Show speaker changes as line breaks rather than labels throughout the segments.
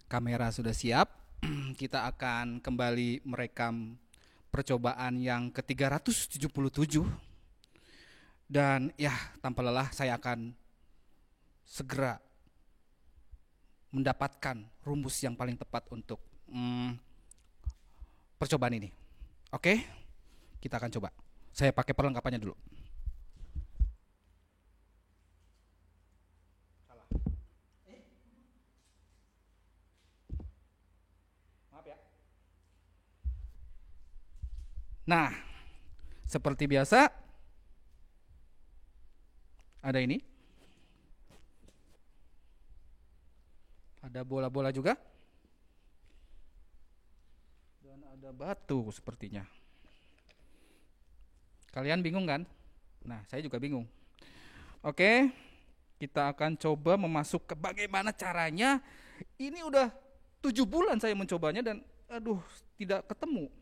Kamera sudah siap. Kita akan kembali merekam percobaan yang ke-377. Dan ya, tanpa lelah saya akan segera mendapatkan rumus yang paling tepat untuk percobaan ini. Oke, kita akan coba. Saya pakai perlengkapannya dulu. Nah, seperti biasa, ada ini. Ada bola-bola juga. Dan ada batu sepertinya. Kalian bingung kan? Nah, saya juga bingung. Oke, kita akan coba memasuk ke bagaimana caranya. Ini udah 7 bulan saya mencobanya dan tidak ketemu.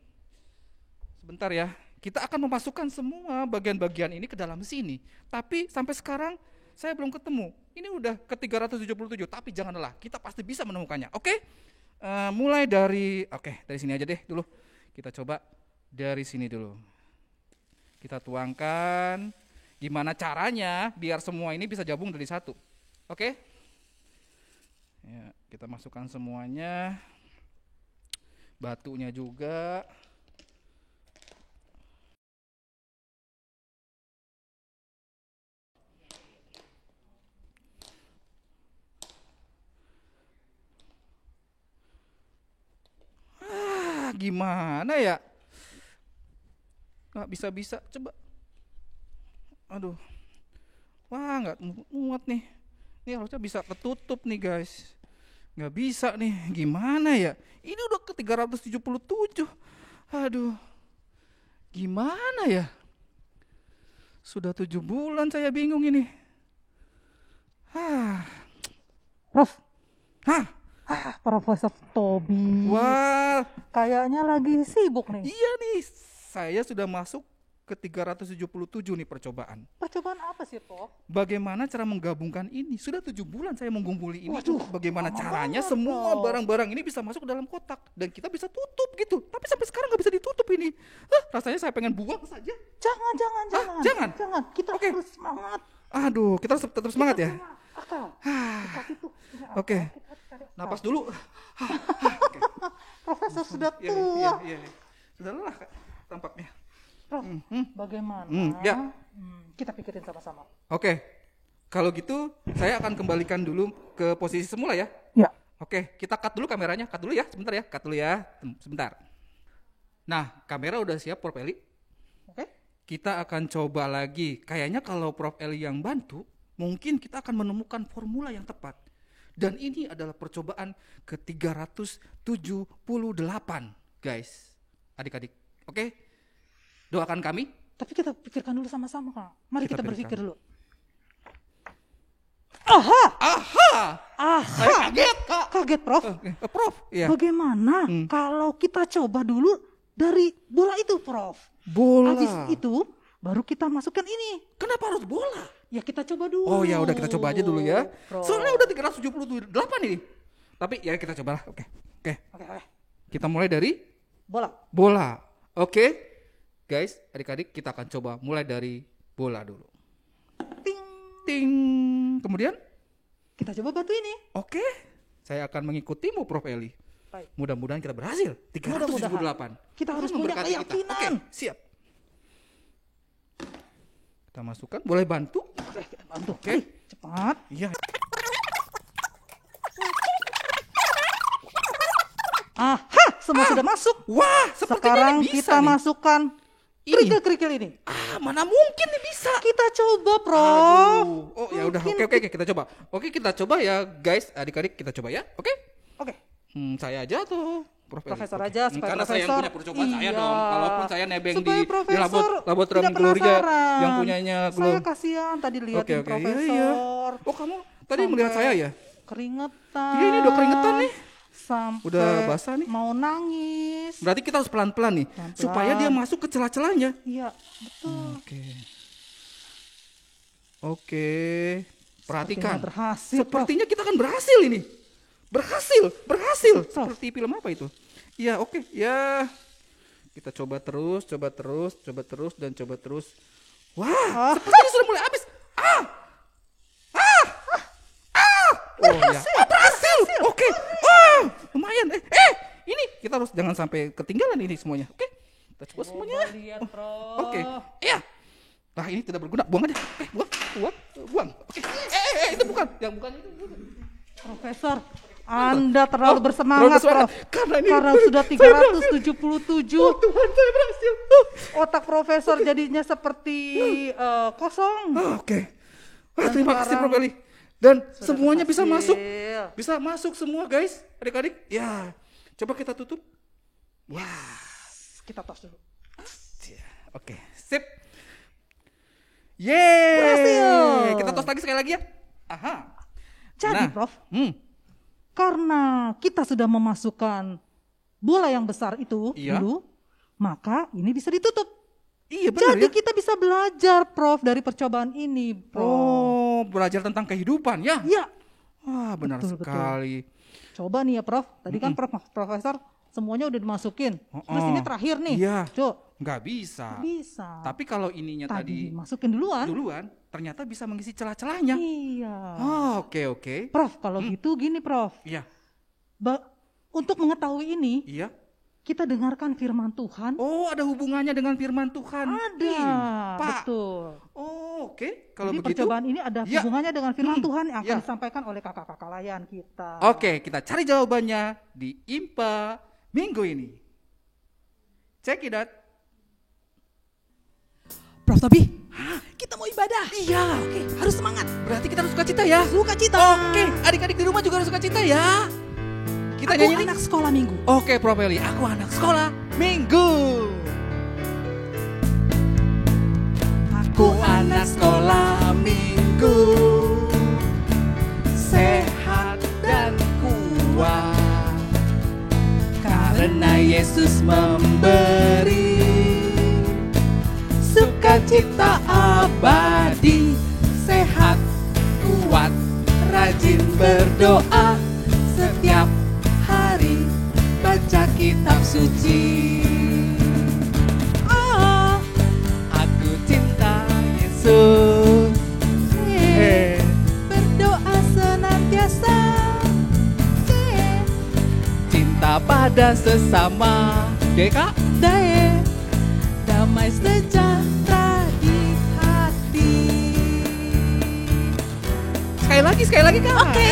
Sebentar ya, kita akan memasukkan semua bagian-bagian ini ke dalam sini. Tapi sampai sekarang saya belum ketemu. Ini udah ke-377, tapi jangan lelah, kita pasti bisa menemukannya. Oke? Mulai dari sini aja deh dulu. Kita coba dari sini dulu. Kita tuangkan. Gimana caranya biar semua ini bisa gabung jadi satu. Oke? Ya, kita masukkan semuanya. Batunya juga. Gimana ya? Nggak bisa-bisa, coba. Wah, nggak muat nih. Ini harusnya bisa ketutup nih guys. Nggak bisa nih, gimana ya? Ini udah ke 377. Gimana ya? Sudah 7 bulan saya bingung ini.
Prof.
Hah?
Profesor Tobi.
Wah,
Kayaknya lagi sibuk nih.
iya nih. Saya sudah masuk ke 377 nih percobaan.
Percobaan apa sih, Prof?
Bagaimana cara menggabungkan ini? Sudah 7 bulan saya menggumpuli ini.
Waduh,
Bagaimana
lama
caranya
banget,
semua
Prof.
barang-barang ini bisa masuk ke dalam kotak dan kita bisa tutup gitu. Tapi sampai sekarang nggak bisa ditutup ini. Rasanya saya pengen buang saja.
Jangan.
Jangan?
Kita
Oke.
harus semangat.
Kita harus tetap semangat ya.
Akal. Dikasih tuh. Ini akal.
Oke.
Kita cari akal.
Napas dulu.
Profesor sudah
Iya,
tua.
iya. Sudah lelah Kak, tampaknya.
Prof, bagaimana?
Ya.
Kita pikirin sama-sama.
Oke. Kalau gitu saya akan kembalikan dulu ke posisi semula ya.
Ya.
Oke, kita cut dulu kameranya. Cut dulu ya, sebentar ya. Cut dulu ya, sebentar. Nah, kamera udah siap Prof Eli.
Oke.
Kita akan coba lagi. Kayaknya kalau Prof Eli yang bantu, mungkin kita akan menemukan formula yang tepat. Dan ini adalah percobaan ke-378, guys. Adik-adik. Oke? Doakan kami.
Tapi kita pikirkan dulu sama-sama, Kak. Mari
Kita
kita berpikir
pikirkan.
dulu. Aha!
Saya kaget, Kak.
Kaget, Prof.
Prof, ya.
Bagaimana kalau kita coba dulu dari bola itu, Prof?
Bola.
Habis itu baru kita masukkan ini.
Kenapa harus bola?
Ya kita coba dulu.
Oh ya udah, kita coba aja dulu ya.
Prof.
Soalnya udah 378 ini. Tapi ya kita cobalah. Oke.
Oke.
Kita mulai dari
Bola.
Oke. Guys, adik-adik, kita akan coba mulai dari bola dulu.
Ting.
Ting. Kemudian,
Kita coba batu ini.
oke. Saya akan mengikutimu Prof Eli.
Baik.
Mudah-mudahan kita berhasil. 378.
Kita harus
Tuhan
punya
memberkati kita.
keyakinan.
Oke, siap. Kita masukkan, boleh bantu?
Oke, kita bantu.
Oke.
Ayo, cepat.
Iya.
Aha, semua sudah masuk.
Wah, sepertinya
Sekarang
ini bisa
kita
nih.
masukkan
Ini.
kerikil-kerikil ini.
Mana mungkin nih bisa.
Kita coba, Prof.
Oh ya udah,
Mungkin
oke kita coba. Oke, kita coba ya guys, adik-adik kita coba ya. Oke?
Oke.
Saya aja tuh
Profesor
Oke.
aja, supaya
Karena saya yang
profesor.
punya percobaan saya
Iya.
dong. Kalaupun saya nebeng
Supaya
di
profesor
laboratorium
tidak
Gloria
penasaran.
yang punyanya
Saya kasihan tadi lihatin
Oke.
profesor.
Iya. Oh, kamu tadi melihat saya ya?
Keringetan.
Iya, ini udah keringetan nih.
Sampai
Udah basah nih.
mau nangis.
Berarti kita harus pelan-pelan nih
Pelan-pelan.
supaya dia masuk ke celah-celahnya.
Iya, betul.
Oke. Perhatikan.
Sepertinya berhasil, Prof.
Sepertinya kita akan berhasil ini. Berhasil. Seperti film apa itu? Iya, oke. Ya. Kita coba terus. Wah, sepertinya sudah mulai habis. Oh ya, berhasil. Oke. Lumayan. Ini kita harus jangan sampai ketinggalan ini semuanya. Oke. Kita coba semuanya. Oke. Iya. Nah, ini tidak berguna. Buang aja. Buang. Oke. Itu bukan. Yang bukan itu.
Profesor, Anda terlalu bersemangat, Prof.
Karena
sudah 377.
Oh, Tuhan, saya berhasil.
Otak Profesor jadinya seperti kosong.
Oke. Terima kasih, Prof. Eli. Dan semuanya bisa
berhasil.
masuk. Bisa masuk semua, guys. Adik-adik. Ya. Coba kita tutup. Wah.
Kita tos dulu.
Oke. Sip. Yeay.
Berhasil.
Kita tos lagi sekali lagi ya. Aha.
Jadi, Prof, karena kita sudah memasukkan bola yang besar itu dulu, maka ini bisa ditutup.
Iya, benar.
Jadi kita bisa belajar, Prof, dari percobaan ini, Prof.
Oh, belajar tentang kehidupan ya?
Iya.
Wah, benar sekali.
Coba nih ya, Prof. Tadi kan Profesor semuanya udah dimasukin. Terus ini terakhir nih.
Iya.
Coba.
Nggak bisa.
Bisa.
Tapi kalau ininya tadi
masukin duluan,
ternyata bisa mengisi celah-celahnya.
Iya.
Oh, oke.
Prof, kalau gitu gini, Prof.
Iya.
Untuk mengetahui ini,
iya.
Kita dengarkan firman Tuhan.
Oh, ada hubungannya dengan firman Tuhan.
Ada, betul.
Oh, oke. Kalau
jadi
begitu,
percobaan ini ada hubungannya dengan firman Tuhan yang akan disampaikan oleh kakak-kakak layan kita.
Oke, kita cari jawabannya di IMPA minggu ini. Check it out.
Prof Tobi, kita mau ibadah.
Iya.
Oke, harus semangat.
Berarti kita harus sukacita ya.
Sukacita.
Oke, adik-adik di rumah juga harus sukacita ya. Kita
Aku
nyanyi
anak sekolah minggu.
Oke, Prof Eli, aku anak sekolah minggu. Aku anak sekolah minggu, sehat dan kuat, karena Yesus memberi sukacita abadi. Sehat, kuat, rajin berdoa, setiap hari baca kitab suci. Oh, aku cinta Yesus.
Berdoa senantiasa.
Cinta pada sesama. Deka.
Damai sejahtera di hati.
Sekali lagi Kak.
Oke.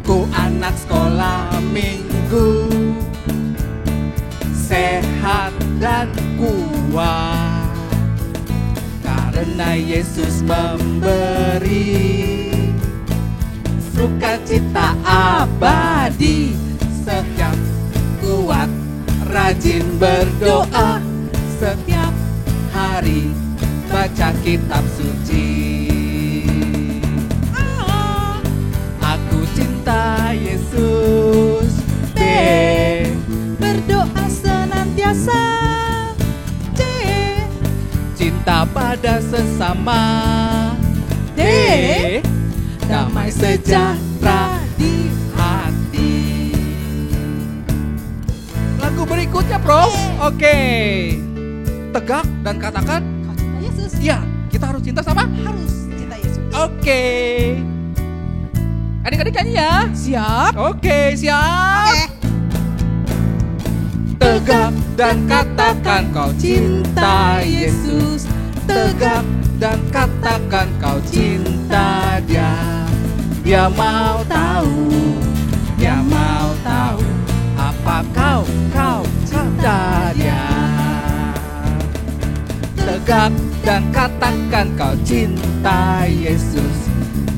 Aku anak sekolah minggu, sehat dan kuat, karena Yesus memberi sukacita abadi. Setiap kuat, rajin berdoa, setiap hari baca kitab suci. Aku cinta Yesus.
Berdoa senantiasa.
Cinta pada sesama. Damai sejahtera di hati. Lagu berikutnya, Prof. Oke. Tegak dan katakan,
Kau cinta Yesus.
iya, kita harus cinta sama.
Harus cinta Yesus.
Oke. Adik-adik nyanyi ya.
Siap.
Oke, siap. Tegak dan katakan kau cinta Yesus. Tegak dan katakan kau cinta Dia. Dia mau tahu apa kau cinta Dia. Tegak dan katakan kau cinta Yesus.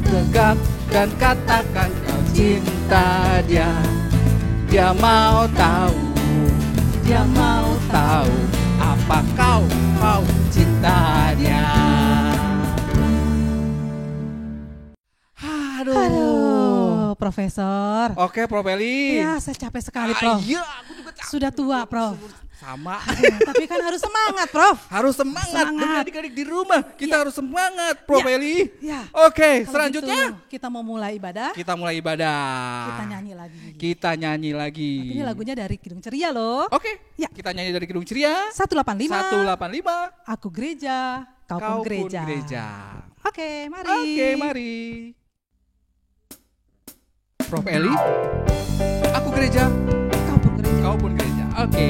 Tegak dan katakan kau cinta Dia. Dia mau tahu apa kau cinta Dia.
Aduh, Profesor.
Oke, Prof Eli.
Ya, saya capek sekali, Prof.
Iya, aku juga capek.
Sudah tua, Prof.
Sama.
Tapi kan harus semangat, Prof.
Harus semangat. Demi adik-adik di rumah. Kita harus semangat, Prof Eli.
Ya.
Oke,
Kalau
selanjutnya
gitu, kita mau mulai ibadah.
kita mulai ibadah.
Kita nyanyi lagi.
Kita nyanyi lagi.
Tapi ini lagunya dari Kidung Ceria loh.
Oke.
Ya.
Kita nyanyi dari Kidung Ceria.
185.
185.
Aku gereja, kau pun gereja. Oke, mari.
Oke, mari. Prof Eli, aku gereja,
Kau pun gereja.
kau pun gereja. Oke.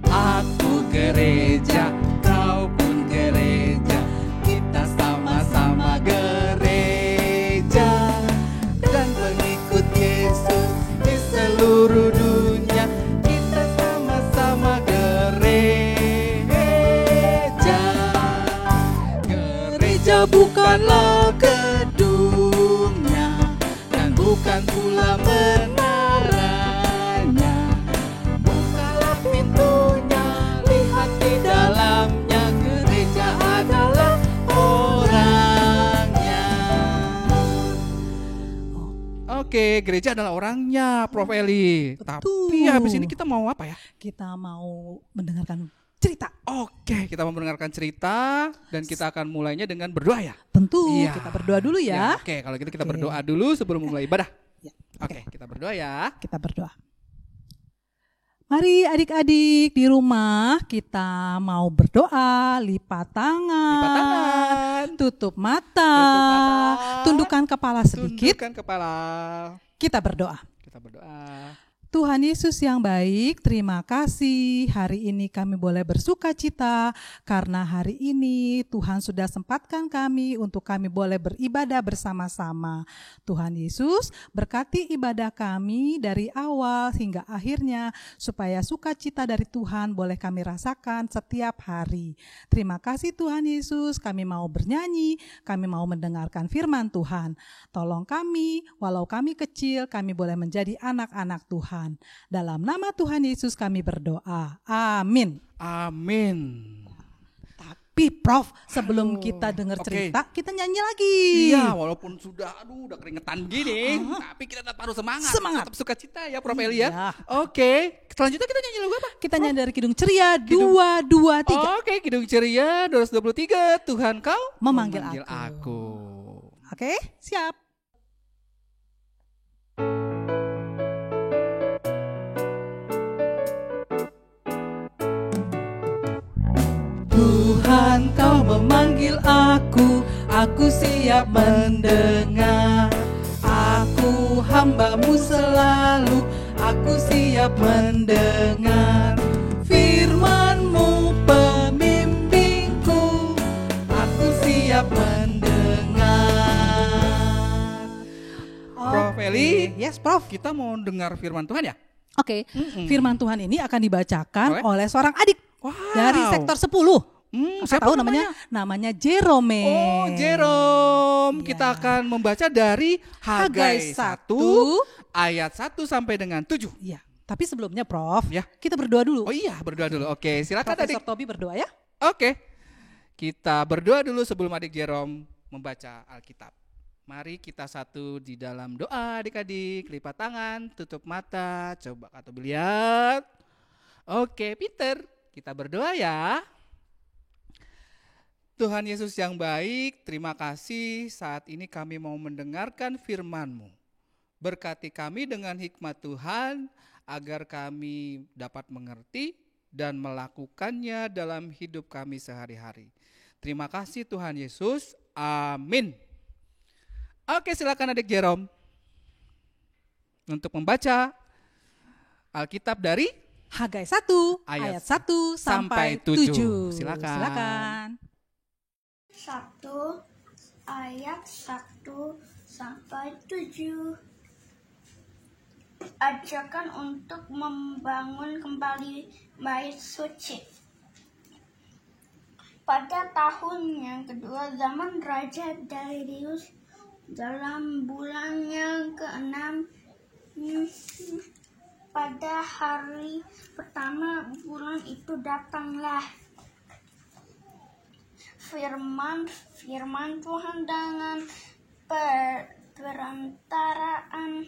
Aku gereja, kau pun gereja. Kita sama-sama gereja dan pengikut Yesus di seluruh dunia. Kita sama-sama gereja. Gereja bukanlah gedungnya dan bukan pula menaranya. Bukalah pintunya, lihat di dalamnya. Gereja adalah orangnya. Oke, gereja adalah orangnya, Prof Eli.
Betul.
Tapi habis ini kita mau apa ya?
Kita mau mendengarkan cerita.
Oke, kita mau mendengarkan cerita dan kita akan mulainya dengan berdoa ya.
Tentu,
Iya.
kita berdoa dulu ya.
Oke, kalau gitu kita
Oke.
berdoa dulu sebelum mulai ibadah.
Ya,
Oke, kita berdoa ya.
kita berdoa. Mari adik-adik di rumah kita mau berdoa, lipat tangan,
Lipat tangan.
tutup mata,
Tutup mata.
tundukkan kepala sedikit,
Tundukkan kepala.
kita berdoa.
Kita berdoa.
Tuhan Yesus yang baik, terima kasih hari ini kami boleh bersuka cita karena hari ini Tuhan sudah sempatkan kami untuk kami boleh beribadah bersama-sama. Tuhan Yesus berkati ibadah kami dari awal hingga akhirnya supaya sukacita dari Tuhan boleh kami rasakan setiap hari. Terima kasih Tuhan Yesus, kami mau bernyanyi, kami mau mendengarkan firman Tuhan. Tolong kami, walau kami kecil, kami boleh menjadi anak-anak Tuhan. Dalam nama Tuhan Yesus kami berdoa. Amin.
Amin.
Tapi Prof, sebelum
Aduh,
kita dengar
oke.
cerita, kita nyanyi lagi.
Iya, walaupun sudah keringetan gini, tapi kita tetap harus semangat.
Semangat.
Tetap sukacita ya, Prof Eli ya.
Iya.
Oke, selanjutnya kita nyanyi lagu apa?
Kita nyanyi dari Kidung Ceria
Kidung-
223.
Oke, Kidung Ceria 223. Tuhan kau
Memanggil
aku.
Oke, siap. Tuhan kau memanggil aku siap mendengar. Aku hambamu selalu, aku siap mendengar. Firman-Mu pemimpinku, aku siap mendengar.
Prof Eli,
Yes, Prof.
kita mau dengar firman Tuhan ya?
Oke, firman Tuhan ini akan dibacakan
Boleh?
oleh seorang adik
Wow.
dari sektor 10. Kakak
Siapa
tahu namanya? Namanya Jerome.
Oh, Jerome.
Iya.
Kita akan membaca dari Hagai
Hagai
1 ayat 1 sampai dengan 7.
Iya. Tapi sebelumnya, Prof,
Ya.
kita berdoa dulu.
Oh iya, berdoa dulu. Oke, silakan
Profesor
adik.
Tobi berdoa ya.
Oke. Kita berdoa dulu sebelum adik Jerome membaca Alkitab. Mari kita satu di dalam doa adik-adik. Lipat tangan, tutup mata, coba atau lihat. Oke, Peter, kita berdoa ya. Tuhan Yesus yang baik, terima kasih saat ini kami mau mendengarkan firman-Mu. Berkati kami dengan hikmat Tuhan, agar kami dapat mengerti dan melakukannya dalam hidup kami sehari-hari. Terima kasih Tuhan Yesus, amin. Oke, silakan adik Jerome untuk membaca Alkitab dari
Hagai 1
Ayat
ayat 1 sampai
sampai 7.
7.
Silakan.
1 ayat 1 sampai 7. Ajakan untuk membangun kembali bait suci. Pada tahun yang kedua zaman Raja Darius, dalam bulan yang ke-6, pada hari pertama bulan itu datanglah firman Tuhan dengan perantaraan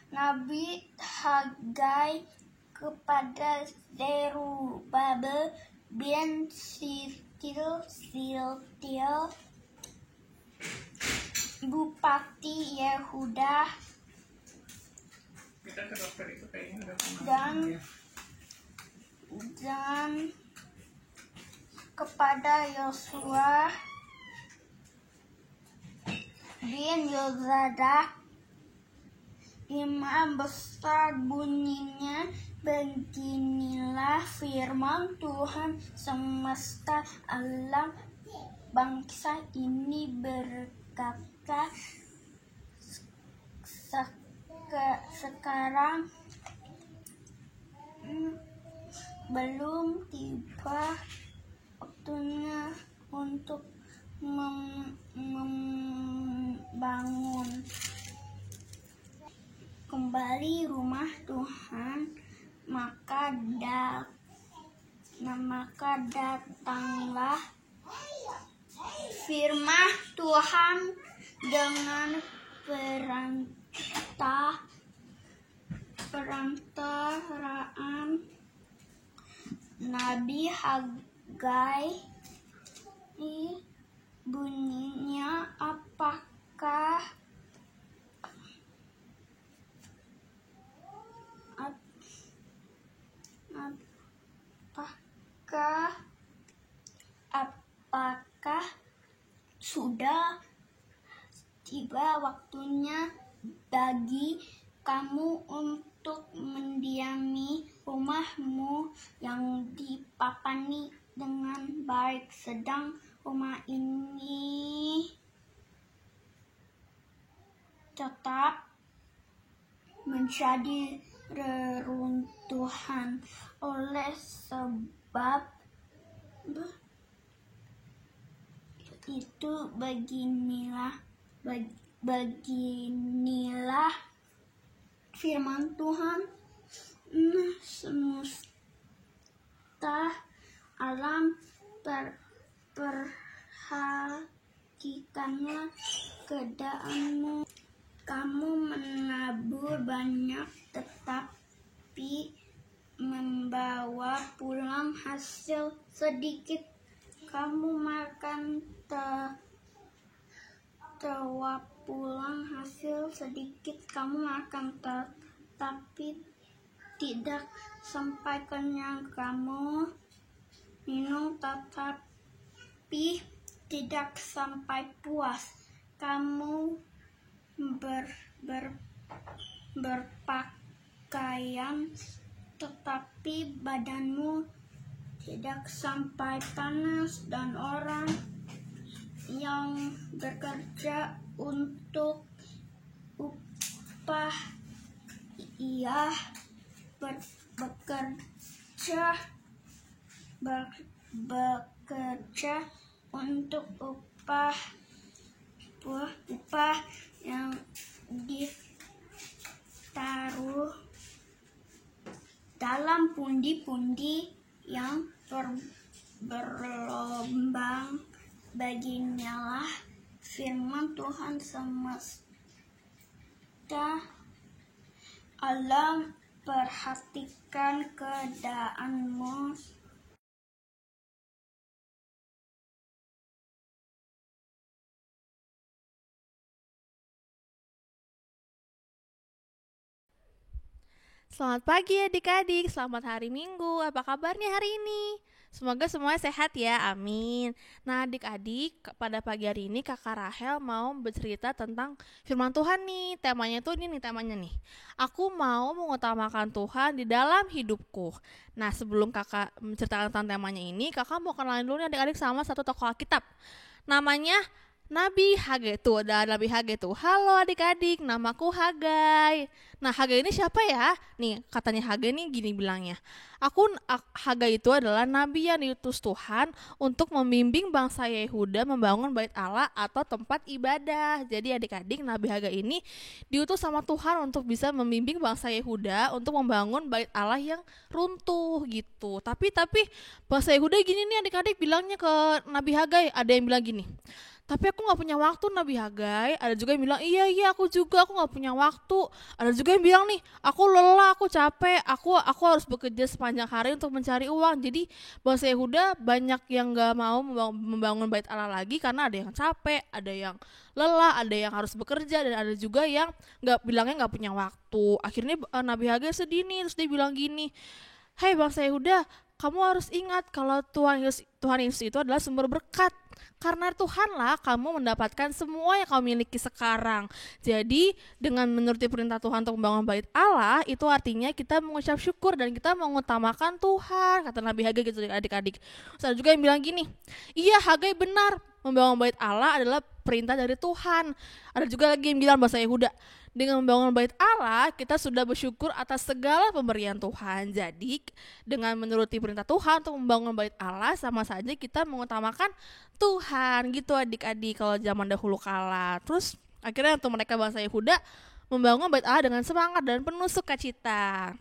Nabi Hagai kepada Zerubabel bin Shealtiel, Bupati Yehuda, dan kepada Yosua bin Yozadak, imam besar, bunyinya, beginilah firman Tuhan semesta alam, bangsa ini berkata, sekarang belum tiba waktunya untuk membangun kembali rumah Tuhan, maka datanglah firman Tuhan dengan perantaraan Nabi Hagai. Bunyinya, apakah sudah tiba waktunya bagi kamu untuk mendiami rumahmu yang dipapani dengan baik, sedang rumah ini tetap menjadi reruntuhan. Oleh sebab itu beginilah firman Tuhan semesta alam, perhatikanlah keadaanmu. Kamu menabur banyak tetapi membawa pulang hasil sedikit. Kamu makan terbawa pulang hasil sedikit. Kamu makan tetapi tidak sampai kenyang. Kamu minum tetapi tidak sampai puas. Kamu berpakaian tetapi badanmu tidak sampai panas, dan orang yang bekerja untuk upah ia bekerja untuk upah yang ditaruh dalam pundi-pundi yang berlombang. Beginilah firman Tuhan semesta alam, perhatikan keadaanmu.
Selamat pagi adik-adik, selamat hari Minggu. Apa kabarnya hari ini? Semoga semuanya sehat ya, amin. Nah adik-adik, pada pagi hari ini kakak Rahel mau bercerita tentang firman Tuhan nih. Temanya tuh ini nih temanya nih. Aku mau mengutamakan Tuhan di dalam hidupku. Nah sebelum kakak menceritakan tentang temanya ini, kakak mau kenalin dulu nih adik-adik sama satu tokoh Alkitab. Namanya Nabi Hagai. Tuh ada Nabi Hagai tuh. Halo adik-adik, namaku Hagai. Nah Hagai ini siapa ya? Nih katanya Hagai nih gini bilangnya. Hagai itu adalah nabi yang diutus Tuhan untuk membimbing bangsa Yehuda membangun bait Allah atau tempat ibadah. Jadi adik-adik, Nabi Hagai ini diutus sama Tuhan untuk bisa membimbing bangsa Yehuda untuk membangun bait Allah yang runtuh gitu. Tapi bangsa Yehuda gini nih adik-adik bilangnya ke Nabi Hagai, ada yang bilang gini. tapi aku nggak punya waktu Nabi Hagai. Ada juga yang bilang, iya aku juga, aku nggak punya waktu. Ada juga yang bilang nih, aku lelah, aku capek, aku harus bekerja sepanjang hari untuk mencari uang. Jadi bangsa Yehuda banyak yang nggak mau membangun bait Allah lagi karena ada yang capek, ada yang lelah, ada yang harus bekerja, dan ada juga yang bilangnya nggak punya waktu. Akhirnya Nabi Hagai sedih nih, terus dia bilang gini, hei bangsa Yehuda, kamu harus ingat kalau Tuhan Yesus itu adalah sumber berkat. Karena Tuhanlah kamu mendapatkan semua yang kamu miliki sekarang. Jadi dengan menuruti perintah Tuhan untuk membangun bait Allah, itu artinya kita mengucap syukur dan kita mengutamakan Tuhan. Kata Nabi Hagai gitu adik-adik. Terus ada juga yang bilang gini, iya Hagai benar, membangun bait Allah adalah perintah dari Tuhan. Ada juga lagi yang bilang bahasa Yehuda, dengan membangun bait Allah, kita sudah bersyukur atas segala pemberian Tuhan. Jadi, dengan menuruti perintah Tuhan untuk membangun bait Allah, sama saja kita mengutamakan Tuhan. Gitu adik-adik kalau zaman dahulu kala. Terus, akhirnya untuk mereka bangsa Yehuda, membangun bait Allah dengan semangat dan penuh sukacita.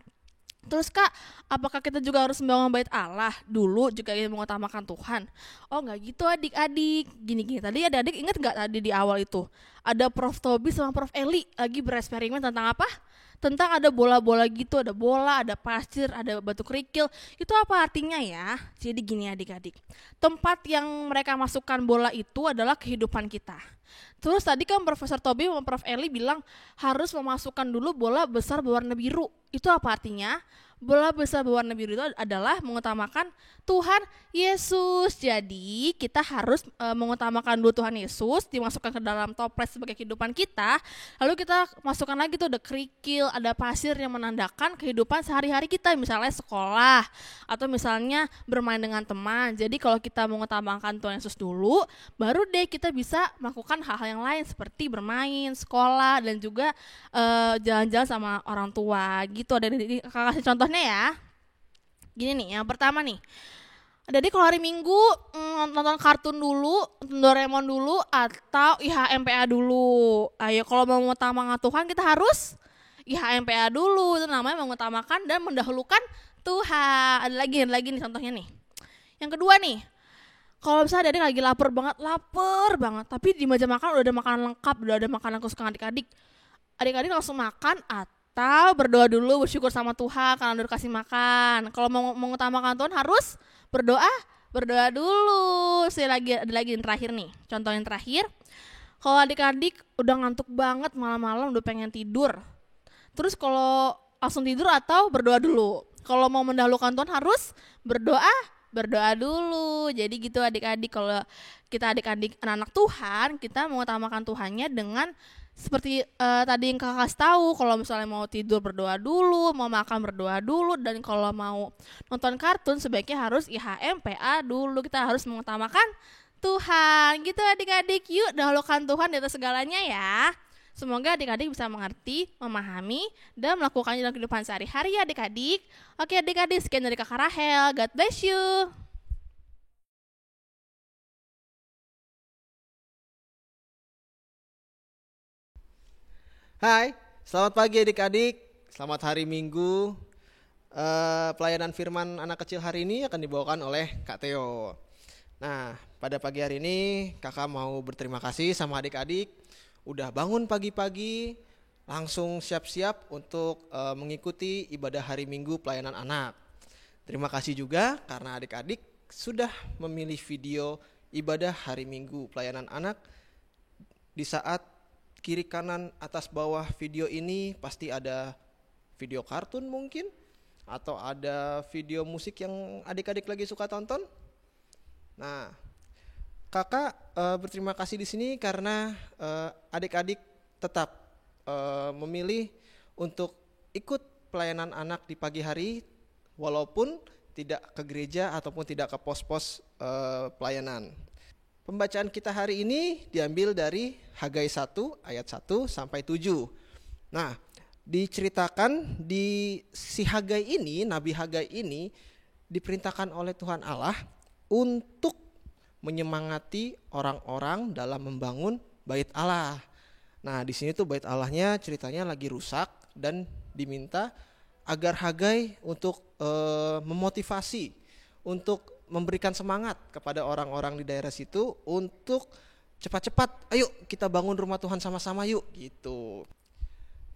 Terus Kak, apakah kita juga harus membangun bait Allah dulu juga ingin mengutamakan Tuhan? Oh nggak gitu adik-adik, gini-gini. Tadi adik-adik ingat nggak tadi di awal itu? Ada Prof. Tobi sama Prof. Eli lagi bereksperimen tentang apa? Tentang ada bola-bola gitu, ada bola, ada pasir, ada batu kerikil. Itu apa artinya ya? Jadi gini adik-adik, tempat yang mereka masukkan bola itu adalah kehidupan kita. Terus tadi kan Profesor Tobi sama Prof. Eli bilang harus memasukkan dulu bola besar berwarna biru. Itu apa artinya? Bola besar berwarna biru itu adalah mengutamakan Tuhan Yesus. Jadi kita harus mengutamakan dulu Tuhan Yesus, dimasukkan ke dalam toples sebagai kehidupan kita. Lalu kita masukkan lagi tuh ada kerikil, ada pasir yang menandakan kehidupan sehari-hari kita, misalnya sekolah atau misalnya bermain dengan teman. Jadi kalau kita mengutamakan Tuhan Yesus dulu, baru deh kita bisa melakukan hal-hal yang lain seperti bermain, sekolah, dan juga jalan-jalan sama orang tua gitu. Ada kakak kasih contohnya ya. Gini nih, yang pertama nih. Jadi kalau hari Minggu nonton kartun dulu, nonton Doraemon dulu, atau IHMPA dulu. Ayo kalau mau mengutamakan Tuhan kita harus IHMPA dulu. Itu namanya mengutamakan dan mendahulukan Tuhan. Ada lagi nih contohnya nih. Yang kedua nih, kalau misalnya adik lagi lapar banget, tapi di meja makan udah ada makanan lengkap, udah ada makanan kesukaan adik-adik langsung makan atau berdoa dulu, bersyukur sama Tuhan karena udah kasih makan. Kalau mau mengutamakan Tuhan harus berdoa dulu. Ada lagi yang terakhir nih, contoh yang terakhir. Kalau adik-adik udah ngantuk banget malam-malam udah pengen tidur, terus kalau langsung tidur atau berdoa dulu? Kalau mau mendahulukan Tuhan harus berdoa dulu. Jadi gitu adik-adik, kalau kita adik-adik anak-anak Tuhan, kita mengutamakan Tuhannya dengan seperti tadi yang kakak kasih tahu. Kalau misalnya mau tidur berdoa dulu, mau makan berdoa dulu, dan kalau mau nonton kartun sebaiknya harus IHMPA dulu. Kita harus mengutamakan Tuhan. Gitu adik-adik, yuk dahulukan Tuhan di atas segalanya ya. Semoga adik-adik bisa mengerti, memahami, dan melakukannya dalam kehidupan sehari-hari ya adik-adik. Oke adik-adik, sekian dari kakak Rahel. God bless you.
Hai, selamat pagi adik-adik. Selamat hari Minggu. Pelayanan firman anak kecil hari ini akan dibawakan oleh Kak Theo. Nah, pada pagi hari ini kakak mau berterima kasih sama adik-adik udah bangun pagi-pagi, langsung siap-siap untuk mengikuti ibadah hari Minggu pelayanan anak. Terima kasih juga karena adik-adik sudah memilih video ibadah hari Minggu pelayanan anak. Di saat kiri kanan atas bawah video ini pasti ada video kartun mungkin, atau ada video musik yang adik-adik lagi suka tonton. Nah, kakak berterima kasih di sini karena adik-adik tetap memilih untuk ikut pelayanan anak di pagi hari, walaupun tidak ke gereja ataupun tidak ke pos-pos pelayanan. Pembacaan kita hari ini diambil dari Hagai 1 ayat 1 sampai 7. Nah, diceritakan di si Hagai ini, Nabi Hagai ini diperintahkan oleh Tuhan Allah untuk menyemangati orang-orang dalam membangun bait Allah. Nah, di sini tuh bait Allahnya ceritanya lagi rusak dan diminta agar Hagai untuk memotivasi, untuk memberikan semangat kepada orang-orang di daerah situ untuk cepat-cepat, ayo kita bangun rumah Tuhan sama-sama yuk gitu.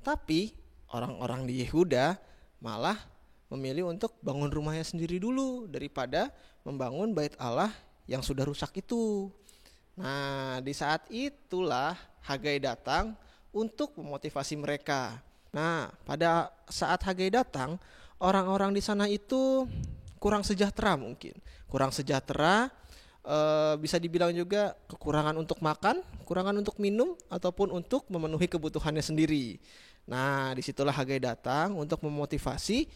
Tapi orang-orang di Yehuda malah memilih untuk bangun rumahnya sendiri dulu daripada membangun bait Allah yang sudah rusak itu. Nah, di saat itulah Hagai datang untuk memotivasi mereka. Nah, pada saat Hagai datang, orang-orang di sana itu kurang sejahtera mungkin. Kurang sejahtera, bisa dibilang juga kekurangan untuk makan, kekurangan untuk minum, ataupun untuk memenuhi kebutuhannya sendiri. Nah, disitulah Hagai datang untuk memotivasi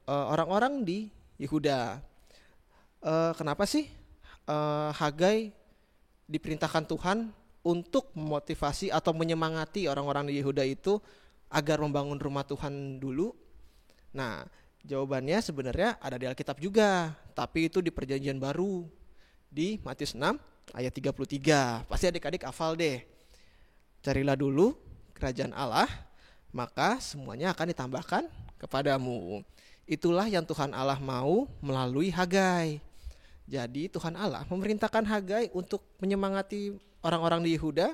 orang-orang di Yehuda. Kenapa sih Hagai diperintahkan Tuhan untuk memotivasi atau menyemangati orang-orang di Yehuda itu agar membangun rumah Tuhan dulu? Nah, jawabannya sebenarnya ada di Alkitab juga, tapi itu di Perjanjian Baru di Matius 6 ayat 33. Pasti adik-adik hafal deh. Carilah dulu kerajaan Allah, maka semuanya akan ditambahkan kepadamu. Itulah yang Tuhan Allah mau melalui Hagai. Jadi Tuhan Allah memerintahkan Hagai untuk menyemangati orang-orang di Yehuda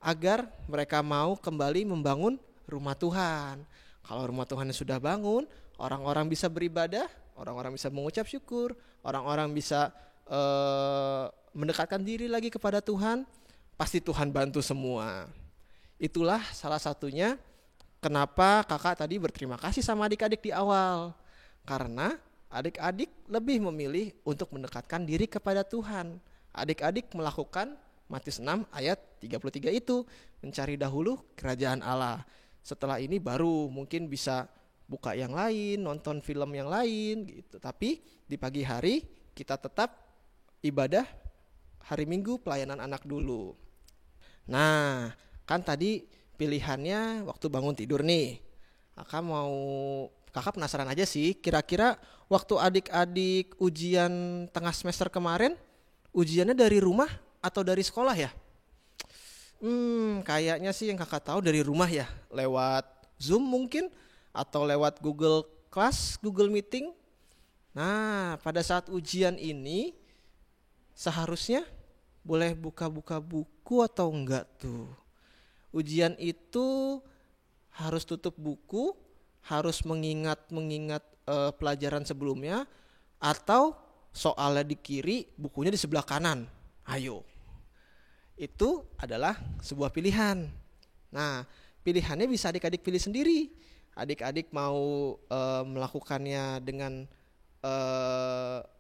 agar mereka mau kembali membangun rumah Tuhan. Kalau rumah Tuhan sudah bangun, orang-orang bisa beribadah, orang-orang bisa mengucap syukur, orang-orang bisa mendekatkan diri lagi kepada Tuhan, pasti Tuhan bantu semua. Itulah salah satunya kenapa kakak tadi berterima kasih sama adik-adik di awal. Karena adik-adik lebih memilih untuk mendekatkan diri kepada Tuhan. Adik-adik melakukan Matius 6 ayat 33 itu, mencari dahulu kerajaan Allah. Setelah ini baru mungkin bisa buka yang lain, nonton film yang lain gitu. Tapi di pagi hari kita tetap ibadah hari Minggu pelayanan anak dulu. Nah, kan tadi pilihannya waktu bangun tidur nih. Kakak penasaran aja sih, kira-kira waktu adik-adik ujian tengah semester kemarin, ujiannya dari rumah atau dari sekolah ya? Kayaknya sih yang kakak tahu dari rumah ya, lewat Zoom mungkin, atau lewat Google Class, Google Meeting. Nah, pada saat ujian ini, seharusnya boleh buka-buka buku atau enggak tuh? Ujian itu harus tutup buku, harus mengingat pelajaran sebelumnya, atau soalnya di kiri, bukunya di sebelah kanan. Ayo. Itu adalah sebuah pilihan. Nah, pilihannya bisa adik-adik pilih sendiri. Adik-adik mau melakukannya dengan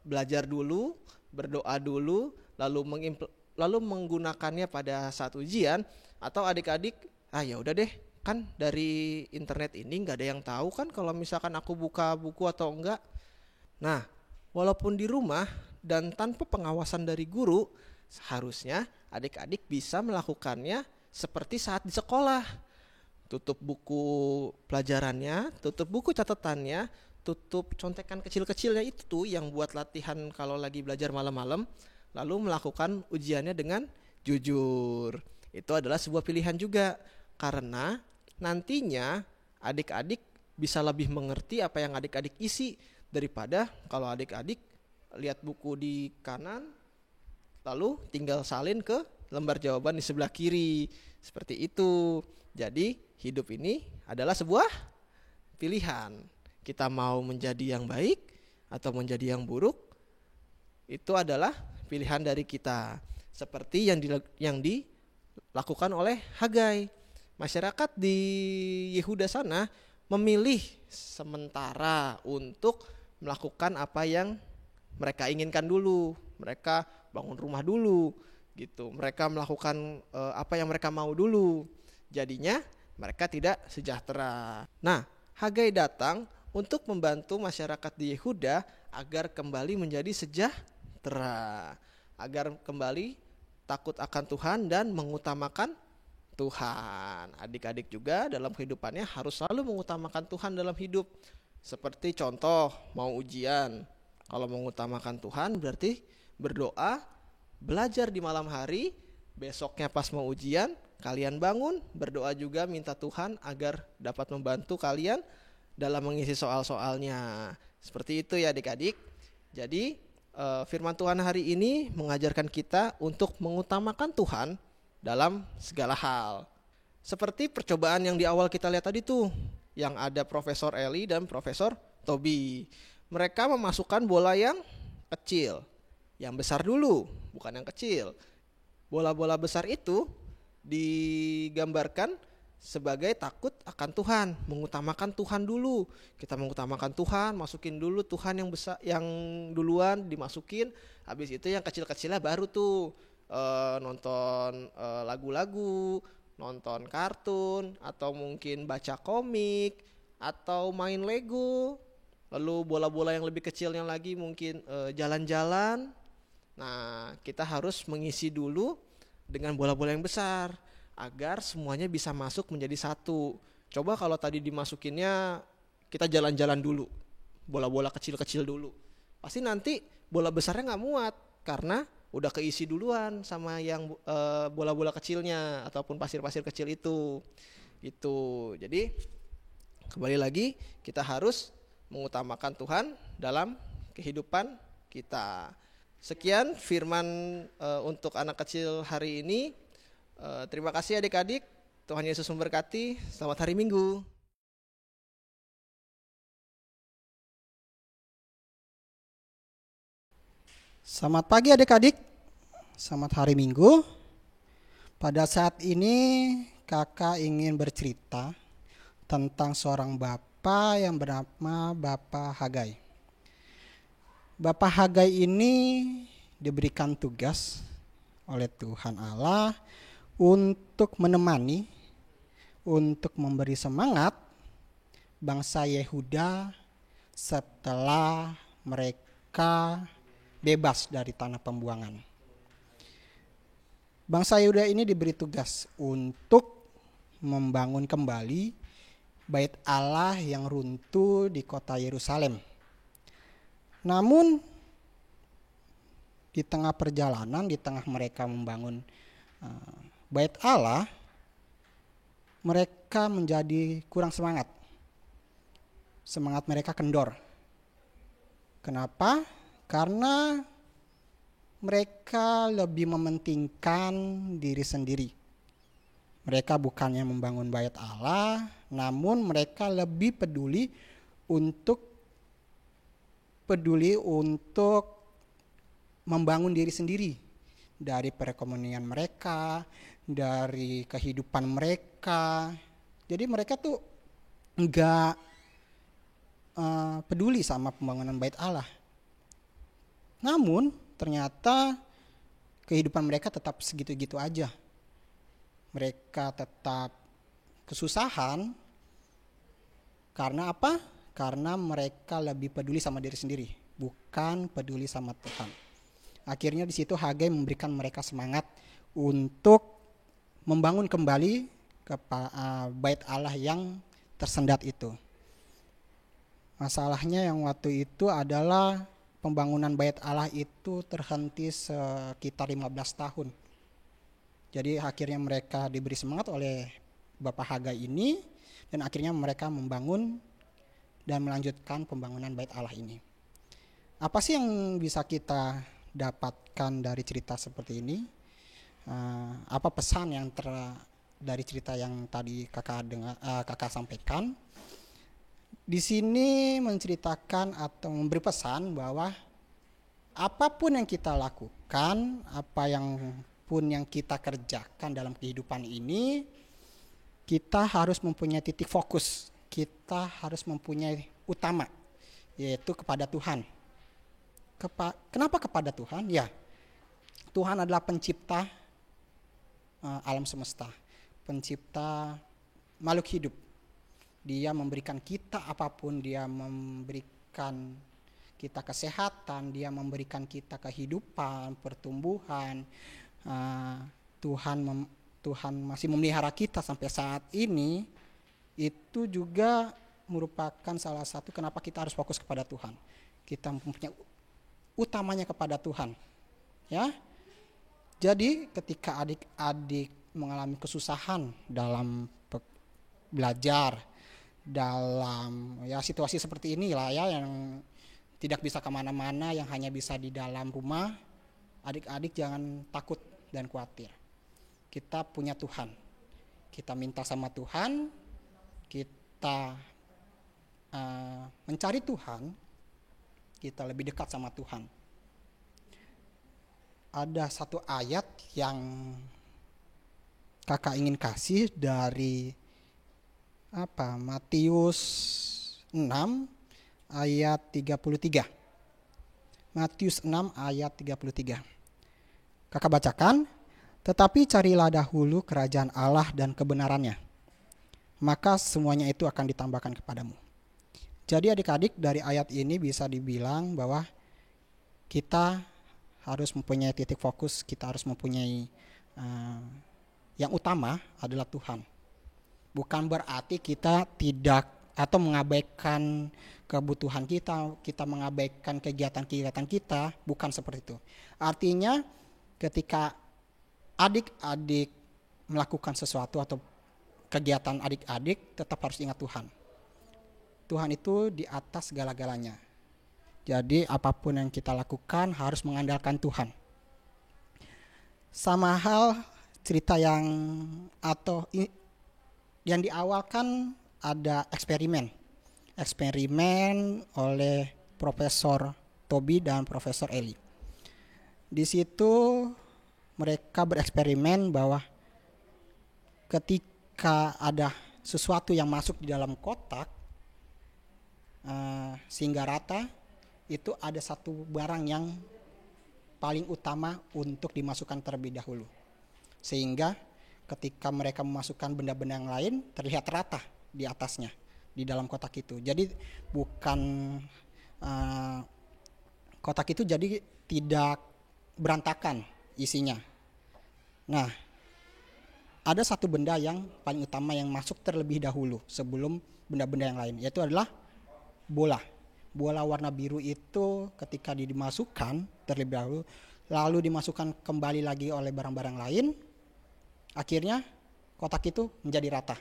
belajar dulu, berdoa dulu, lalu menggunakannya pada saat ujian, atau adik-adik ya udah deh, kan dari internet ini nggak ada yang tahu kan kalau misalkan aku buka buku atau enggak. Nah, walaupun di rumah dan tanpa pengawasan dari guru, seharusnya adik-adik bisa melakukannya seperti saat di sekolah. Tutup buku pelajarannya, tutup buku catatannya, tutup contekan kecil-kecilnya itu tuh yang buat latihan kalau lagi belajar malam-malam, lalu melakukan ujiannya dengan jujur. Itu adalah sebuah pilihan juga, karena nantinya adik-adik bisa lebih mengerti apa yang adik-adik isi daripada kalau adik-adik lihat buku di kanan lalu tinggal salin ke lembar jawaban di sebelah kiri. Seperti itu. Jadi hidup ini adalah sebuah pilihan. Kita mau menjadi yang baik atau menjadi yang buruk, itu adalah pilihan dari kita. Seperti yang dilakukan oleh Hagai. Masyarakat di Yehuda sana memilih sementara untuk melakukan apa yang mereka inginkan dulu. Mereka bangun rumah dulu gitu. Mereka melakukan apa yang mereka mau dulu. Jadinya mereka tidak sejahtera. Nah, Hagai datang untuk membantu masyarakat di Yehuda agar kembali menjadi sejahtera, agar kembali takut akan Tuhan dan mengutamakan Tuhan. Adik-adik juga dalam kehidupannya harus selalu mengutamakan Tuhan dalam hidup. Seperti contoh mau ujian, kalau mengutamakan Tuhan berarti berdoa, belajar di malam hari, besoknya pas mau ujian kalian bangun, berdoa juga minta Tuhan agar dapat membantu kalian dalam mengisi soal-soalnya. Seperti itu ya adik-adik. Jadi firman Tuhan hari ini mengajarkan kita untuk mengutamakan Tuhan dalam segala hal. Seperti percobaan yang di awal kita lihat tadi tuh, yang ada Profesor Eli dan Profesor Toby. Mereka memasukkan bola yang kecil, yang besar dulu, bukan yang kecil. Bola-bola besar itu digambarkan sebagai takut akan Tuhan, mengutamakan Tuhan dulu. Kita mengutamakan Tuhan, masukin dulu Tuhan yang besar, yang duluan dimasukin. Habis itu yang kecil-kecilnya baru tuh nonton lagu-lagu, nonton kartun, atau mungkin baca komik, atau main Lego. Lalu bola-bola yang lebih kecilnya lagi mungkin jalan-jalan. Nah, kita harus mengisi dulu dengan bola-bola yang besar agar semuanya bisa masuk menjadi satu. Coba kalau tadi dimasukinnya kita jalan-jalan dulu, bola-bola kecil-kecil dulu, pasti nanti bola besarnya nggak muat karena udah keisi duluan sama yang bola-bola kecilnya ataupun pasir-pasir kecil itu. Gitu. Jadi kembali lagi kita harus mengutamakan Tuhan dalam kehidupan kita. Sekian firman untuk anak kecil hari ini. Terima kasih adik-adik. Tuhan Yesus memberkati. Selamat hari Minggu.
Selamat pagi adik-adik. Selamat hari Minggu. Pada saat ini kakak ingin bercerita tentang seorang bapak yang bernama Bapak Hagai. Bapak Hagai ini diberikan tugas oleh Tuhan Allah untuk menemani, untuk memberi semangat bangsa Yehuda setelah mereka bebas dari tanah pembuangan. Bangsa Yehuda ini diberi tugas untuk membangun kembali bait Allah yang runtuh di kota Yerusalem. Namun di tengah perjalanan, di tengah mereka membangun bait Allah, mereka menjadi kurang semangat. Semangat mereka kendor. Kenapa? Karena mereka lebih mementingkan diri sendiri. Mereka bukannya membangun bait Allah, namun mereka lebih peduli untuk membangun diri sendiri. Dari perekonomian mereka, dari kehidupan mereka. Jadi mereka tuh enggak peduli sama pembangunan bait Allah. Namun ternyata kehidupan mereka tetap segitu-gitu aja. Mereka tetap kesusahan. Karena apa? Karena mereka lebih peduli sama diri sendiri, bukan peduli sama Tuhan. Akhirnya di situ Hagai memberikan mereka semangat untuk membangun kembali bait Allah yang tersendat itu. Masalahnya yang waktu itu adalah pembangunan bait Allah itu terhenti sekitar 15 tahun. Jadi akhirnya mereka diberi semangat oleh Bapak Hagai ini dan akhirnya mereka membangun dan melanjutkan pembangunan bait Allah ini. Apa sih yang bisa kita dapatkan dari cerita seperti ini? Apa pesan yang dari cerita yang tadi kakak sampaikan? Di sini menceritakan atau memberi pesan bahwa apapun yang kita lakukan, apa yang pun yang kita kerjakan dalam kehidupan ini, kita harus mempunyai titik fokus. Kita harus mempunyai utama, yaitu kepada Tuhan. Kenapa kepada Tuhan? Ya, Tuhan adalah pencipta alam semesta, pencipta makhluk hidup. Dia memberikan kita apapun, dia memberikan kita kesehatan, dia memberikan kita kehidupan, pertumbuhan. Tuhan masih memelihara kita sampai saat ini. Itu juga merupakan salah satu kenapa kita harus fokus kepada Tuhan. Kita mempunyai utamanya kepada Tuhan. Ya. Jadi ketika adik-adik mengalami kesusahan dalam belajar, dalam ya situasi seperti inilah ya yang tidak bisa kemana-mana, yang hanya bisa di dalam rumah, adik-adik jangan takut dan khawatir. Kita punya Tuhan. Kita minta sama Tuhan, kita mencari Tuhan, kita lebih dekat sama Tuhan. Ada satu ayat yang kakak ingin kasih dari Matius 6 ayat 33. Matius 6 ayat 33. Kakak bacakan, tetapi carilah dahulu kerajaan Allah dan kebenarannya, maka semuanya itu akan ditambahkan kepadamu. Jadi adik-adik, dari ayat ini bisa dibilang bahwa kita harus mempunyai titik fokus, kita harus mempunyai yang utama adalah Tuhan. Bukan berarti kita tidak atau mengabaikan kebutuhan kita, kita mengabaikan kegiatan-kegiatan kita, bukan seperti itu. Artinya ketika adik-adik melakukan sesuatu atau kegiatan adik-adik, tetap harus ingat Tuhan. Tuhan itu di atas segala-galanya. Jadi apapun yang kita lakukan harus mengandalkan Tuhan. Sama hal cerita yang diawalkan ada eksperimen oleh Profesor Tobi dan Profesor Eli. Di situ mereka bereksperimen bahwa ketika ada sesuatu yang masuk di dalam kotak sehingga rata, itu ada satu barang yang paling utama untuk dimasukkan terlebih dahulu, sehingga ketika mereka memasukkan benda-benda yang lain terlihat rata di atasnya di dalam kotak itu. Jadi bukan kotak itu jadi tidak berantakan isinya. Nah, ada satu benda yang paling utama yang masuk terlebih dahulu sebelum benda-benda yang lain, yaitu adalah bola warna biru itu ketika dimasukkan terlebih dahulu, lalu dimasukkan kembali lagi oleh barang-barang lain, akhirnya kotak itu menjadi rata.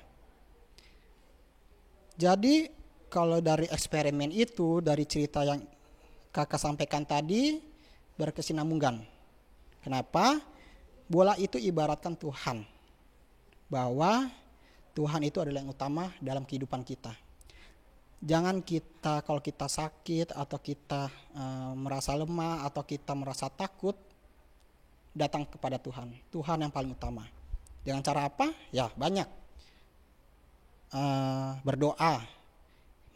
Jadi kalau dari eksperimen itu, dari cerita yang kakak sampaikan tadi, berkesinambungan. Kenapa? Bola itu ibaratkan Tuhan, bahwa Tuhan itu adalah yang utama dalam kehidupan kita. Jangan kita kalau kita sakit atau kita merasa lemah atau kita merasa takut, datang kepada Tuhan. Tuhan yang paling utama. Dengan cara apa? Ya banyak. Berdoa,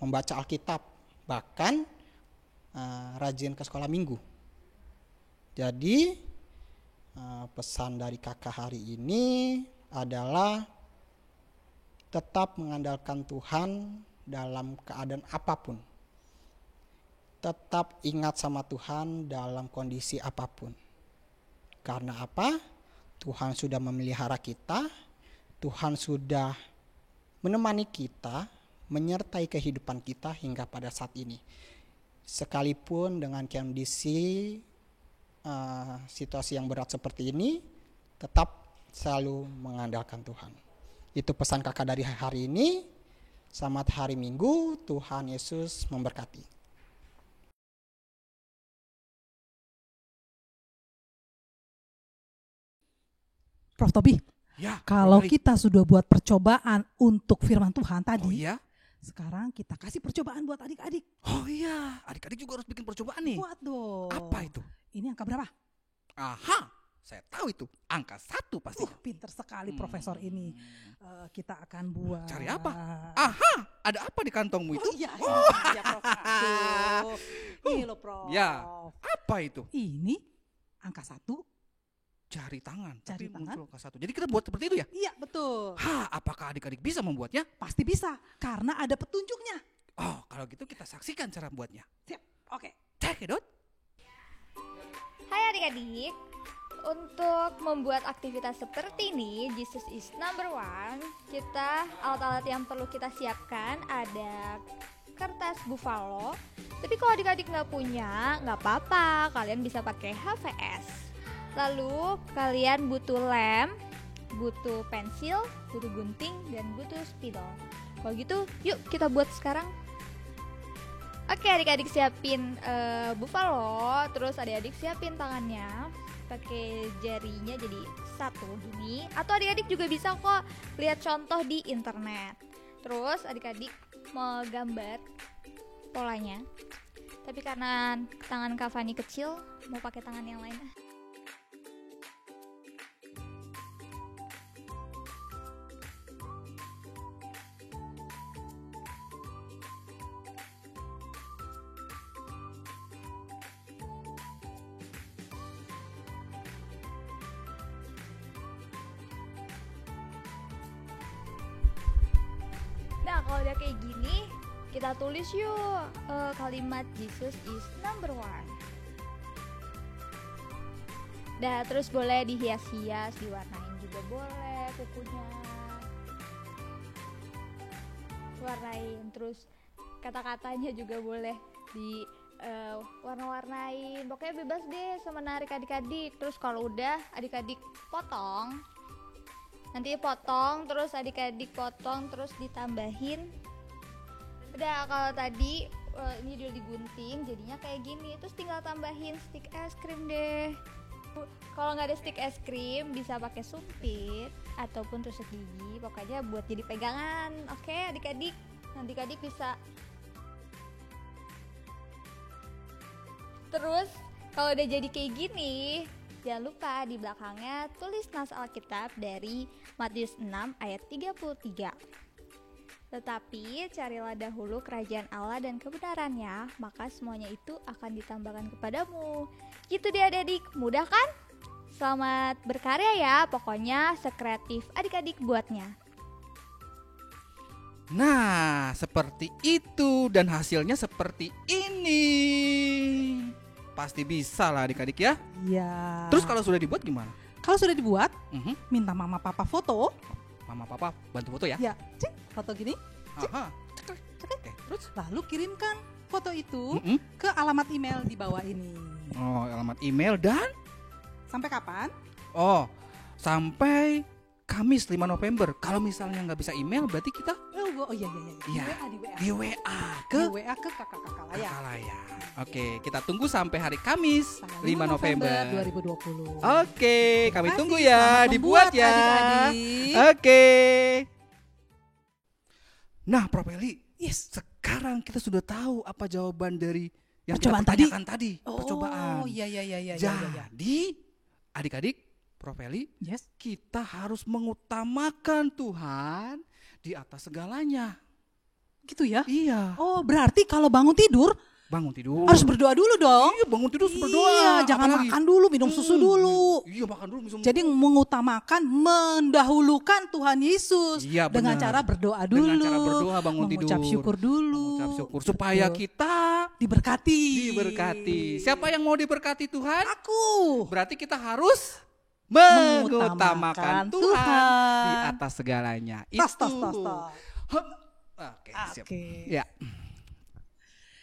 membaca Alkitab, bahkan rajin ke sekolah minggu. Jadi pesan dari kakak hari ini adalah tetap mengandalkan Tuhan dalam keadaan apapun. Tetap ingat sama Tuhan dalam kondisi apapun. Karena apa? Tuhan sudah memelihara kita, Tuhan sudah menemani kita, menyertai kehidupan kita hingga pada saat ini. Sekalipun dengan kondisi situasi yang berat seperti ini, tetap selalu mengandalkan Tuhan. Itu pesan kakak dari hari ini. Selamat hari Minggu, Tuhan Yesus memberkati.
Prof. Tobi,
Ya,
kalau
Prof. Ali.
kita sudah buat percobaan untuk firman Tuhan tadi,
Oh iya?
sekarang kita kasih percobaan buat adik-adik.
Oh iya, adik-adik juga harus bikin percobaan nih.
Buat dong.
Apa itu?
Ini angka berapa?
Aha, saya tahu itu. Angka 1 pasti.
Pinter sekali profesor ini. Kita akan buat.
Cari apa? Aha, ada apa di kantongmu itu?
Oh iya, iya Prof. Aduh. Ini loh Prof.
Ya, apa itu?
Ini angka 1.
Jari tangan.
Jari
Tapi
tangan.
muncul angka 1. Jadi kita buat seperti itu ya?
Iya betul.
Apakah adik-adik bisa membuatnya?
Pasti bisa, karena ada petunjuknya.
Oh, kalau gitu kita saksikan cara membuatnya.
Siap, oke.
Check it out.
Hai adik-adik, untuk membuat aktivitas seperti ini, Jesus is number one. Alat-alat yang perlu kita siapkan ada kertas buffalo. Tapi kalau adik-adik nggak punya, nggak apa-apa, kalian bisa pakai HVS. Lalu kalian butuh lem, butuh pensil, butuh gunting, dan butuh spidol. Kalau gitu, yuk kita buat sekarang. Oke, adik-adik siapin buffalo, terus adik-adik siapin tangannya pakai jarinya jadi satu gini. Atau adik-adik juga bisa kok lihat contoh di internet. Terus adik-adik mau gambar polanya. Tapi karena tangan Kak Fani kecil, mau pakai tangan yang lain. Nah, kalau udah kayak gini, kita tulis yuk kalimat Jesus is number one. Nah, terus boleh dihias-hias, diwarnain juga boleh kukunya. Warnain, terus kata-katanya juga boleh di warna-warnain. Pokoknya bebas deh semenarik adik-adik. Terus kalau udah adik-adik potong, nanti potong, terus adik-adik potong, terus ditambahin. Udah, kalau tadi ini udah digunting jadinya kayak gini, terus tinggal tambahin stick es krim deh. Kalau nggak ada stick es krim bisa pakai sumpit ataupun tusuk gigi, pokoknya buat jadi pegangan. Oke adik-adik, nanti adik bisa. Terus kalau udah jadi kayak gini, jangan lupa di belakangnya tulis nas Alkitab dari Matius 6 ayat 33. Tetapi carilah dahulu kerajaan Allah dan kebenarannya, maka semuanya itu akan ditambahkan kepadamu. Gitu deh adik-adik, mudah kan? Selamat berkarya ya, pokoknya sekreatif adik-adik buatnya.
Nah, seperti itu dan hasilnya seperti ini. Pasti bisa lah adik-adik ya.
Ya.
Terus kalau sudah dibuat gimana?
Kalau sudah dibuat,
Mhm.
minta mama papa foto.
Mama papa bantu foto ya?
Ya, cek foto gini.
Aha. Oke, terus?
Lalu kirimkan foto itu
Mhm.
ke alamat email di bawah ini.
Oh, alamat email dan
Sampai kapan?
oh, sampai Kamis 5 November. Kalau misalnya nggak bisa email berarti kita
Oh iya.
Iya.
Di WA.
di WA
Di
ke
WA ke kakak-kakak layak.
Kalaya. Oke, kita tunggu sampai hari Kamis
Tanggal
5 November.
2020.
Oke, kami
Terima
tunggu
kasih.
ya,
Selamat
dibuat
membuat,
ya.
adik-adik.
Oke. Nah, Prof Eli,
Yes.
sekarang kita sudah tahu apa jawaban dari yang
Percobaan
kita
tadi?
pertanyakan tadi. Percobaan.
Oh iya.
Jadi, adik-adik, Prof Eli,
Yes.
kita harus mengutamakan Tuhan di atas segalanya.
Gitu ya.
Iya,
Oh, berarti kalau bangun tidur
bangun tidur.
harus berdoa dulu dong.
Iya, bangun tidur harus berdoa.
Iya, jangan
Apalagi?
makan dulu, minum susu dulu.
Iya, makan dulu. Minum
Jadi mengutamakan, mendahulukan Tuhan Yesus
Iya,
dengan
benar.
cara berdoa dulu.
Dengan cara berdoa, bangun
mengucap
tidur.
syukur dulu.
mengucap syukur supaya
Betul.
kita
diberkati.
Siapa yang mau diberkati Tuhan?
Aku.
Berarti kita harus
Mengutamakan
mengutamakan Tuhan
Tuhan.
di atas segalanya.
Tas,
Itu.
tas, tas, tas.
Hup. Oke, siap.
Oke.
Ya.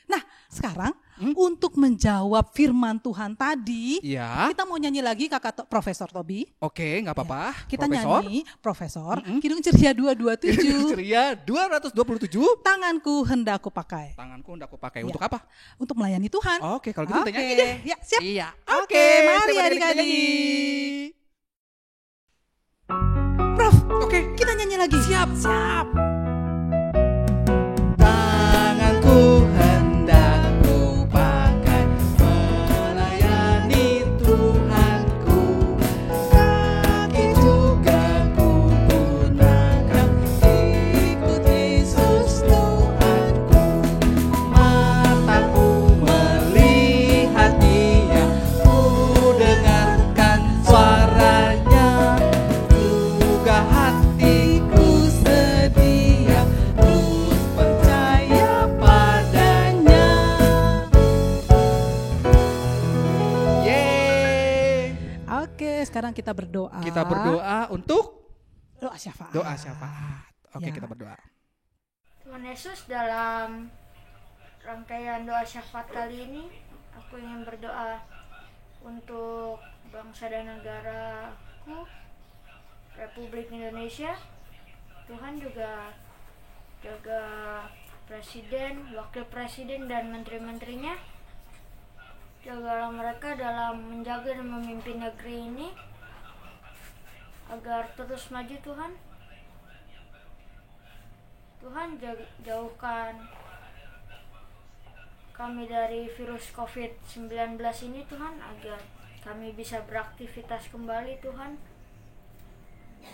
Nah, sekarang untuk menjawab firman Tuhan tadi,
Ya.
kita mau nyanyi lagi Kakak Profesor Tobi.
Oke, nggak apa-apa.
Kita
Profesor.
nyanyi Profesor Kidung Ceria 227.
Ceria 227.
Tanganku hendak kupakai
Tanganku hendak aku pakai
Ya.
untuk apa?
untuk melayani Tuhan.
Oke, kalau gitu kita
Oke.
nyanyi deh.
Ya, siap.
Iya.
Oke, mari
siap,
adik-adik.
kita nyanyi.
Prof,
Oke,
kita nyanyi lagi.
siap. Tanganku hendak ku pakai melayani Tuhanku, kaki juga ku gunakan ikut Yesus Tuhanku, mataku melihat Dia, ku dengarkan suaranya, juga hatiku sedia terus percaya padanya. Yeay.
Oke, sekarang kita berdoa.
Kita berdoa untuk
Doa syafaat.
doa syafaat. Oke,
Ya.
kita berdoa.
Tuhan Yesus, dalam rangkaian doa syafaat kali ini, aku ingin berdoa untuk bangsa dan negaraku, Republik Indonesia. Tuhan juga jaga Presiden, Wakil Presiden, dan menteri-menterinya. Jagalah mereka dalam menjaga dan memimpin negeri ini agar terus maju Tuhan. Tuhan jauhkan kami dari virus COVID-19 ini Tuhan, agar kami bisa beraktivitas kembali Tuhan.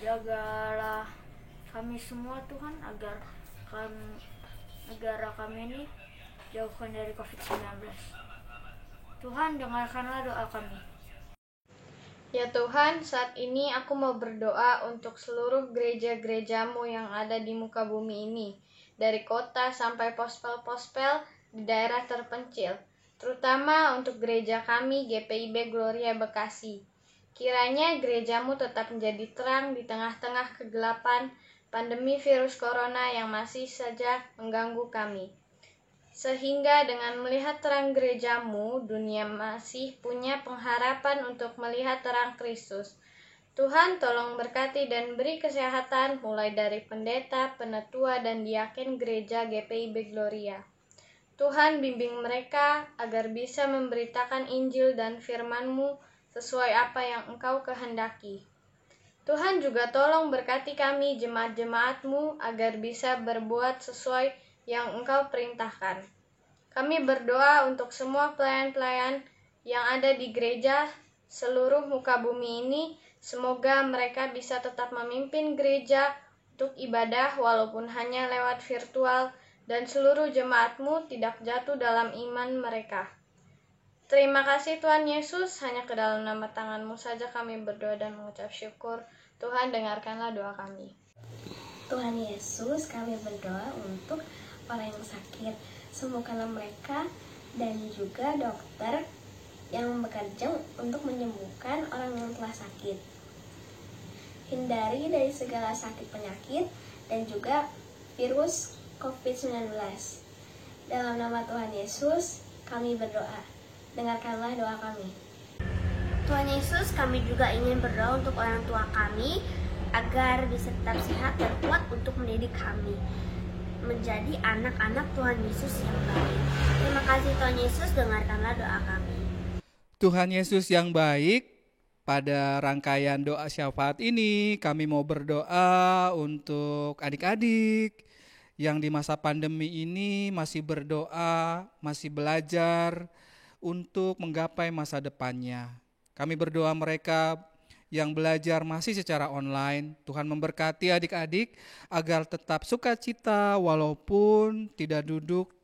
Jagalah kami semua Tuhan, agar negara kami ini jauhkan dari COVID-19. Tuhan, dengarkanlah doa kami.
Ya Tuhan, saat ini aku mau berdoa untuk seluruh gereja-gerejamu yang ada di muka bumi ini, dari kota sampai pospel-pospel di daerah terpencil, terutama untuk gereja kami GPIB Gloria Bekasi. Kiranya gerejamu tetap menjadi terang di tengah-tengah kegelapan pandemi virus corona yang masih saja mengganggu kami. Sehingga dengan melihat terang gerejamu, dunia masih punya pengharapan untuk melihat terang Kristus. Tuhan tolong berkati dan beri kesehatan mulai dari pendeta, penetua, dan diaken gereja GPIB Gloria. Tuhan bimbing mereka agar bisa memberitakan Injil dan firman-Mu sesuai apa yang Engkau kehendaki. Tuhan juga tolong berkati kami jemaat-jemaat-Mu agar bisa berbuat sesuai yang Engkau perintahkan. Kami berdoa untuk semua pelayan-pelayan yang ada di gereja seluruh muka bumi ini, semoga mereka bisa tetap memimpin gereja untuk ibadah walaupun hanya lewat virtual, dan seluruh jemaat-Mu tidak jatuh dalam iman mereka. Terima kasih Tuhan Yesus, hanya ke dalam nama tangan-Mu saja kami berdoa dan mengucap syukur. Tuhan, dengarkanlah doa kami.
Tuhan Yesus, kami berdoa untuk orang yang sakit. Sembuhkanlah mereka dan juga dokter yang bekerja untuk menyembuhkan orang yang telah sakit. Hindari dari segala sakit penyakit dan juga virus COVID-19. Dalam nama Tuhan Yesus, kami berdoa. Dengarkanlah doa kami.
Tuhan Yesus, kami juga ingin berdoa untuk orang tua kami agar bisa tetap sehat dan kuat untuk mendidik kami menjadi anak-anak Tuhan Yesus yang baik. Terima kasih Tuhan Yesus, dengarkanlah doa kami.
Tuhan Yesus yang baik, pada rangkaian doa syafaat ini kami mau berdoa untuk adik-adik yang di masa pandemi ini masih berdoa, masih belajar untuk menggapai masa depannya. Kami berdoa mereka yang belajar masih secara online, Tuhan memberkati adik-adik agar tetap sukacita walaupun tidak duduk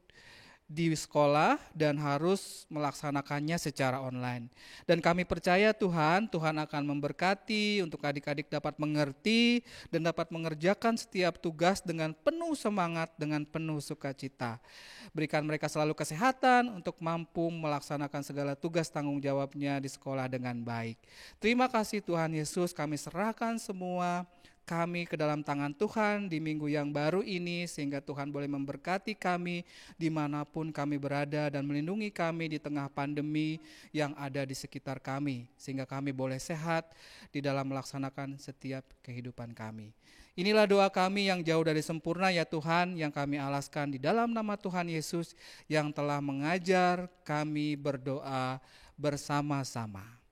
di sekolah dan harus melaksanakannya secara online. Dan kami percaya Tuhan akan memberkati untuk adik-adik dapat mengerti dan dapat mengerjakan setiap tugas dengan penuh semangat, dengan penuh sukacita. Berikan mereka selalu kesehatan untuk mampu melaksanakan segala tugas tanggung jawabnya di sekolah dengan baik. Terima kasih Tuhan Yesus, kami serahkan semua kami ke dalam tangan Tuhan di minggu yang baru ini, sehingga Tuhan boleh memberkati kami dimanapun kami berada dan melindungi kami di tengah pandemi yang ada di sekitar kami, sehingga kami boleh sehat di dalam melaksanakan setiap kehidupan kami. Inilah doa kami yang jauh dari sempurna ya Tuhan, yang kami alaskan di dalam nama Tuhan Yesus yang telah mengajar kami berdoa bersama-sama.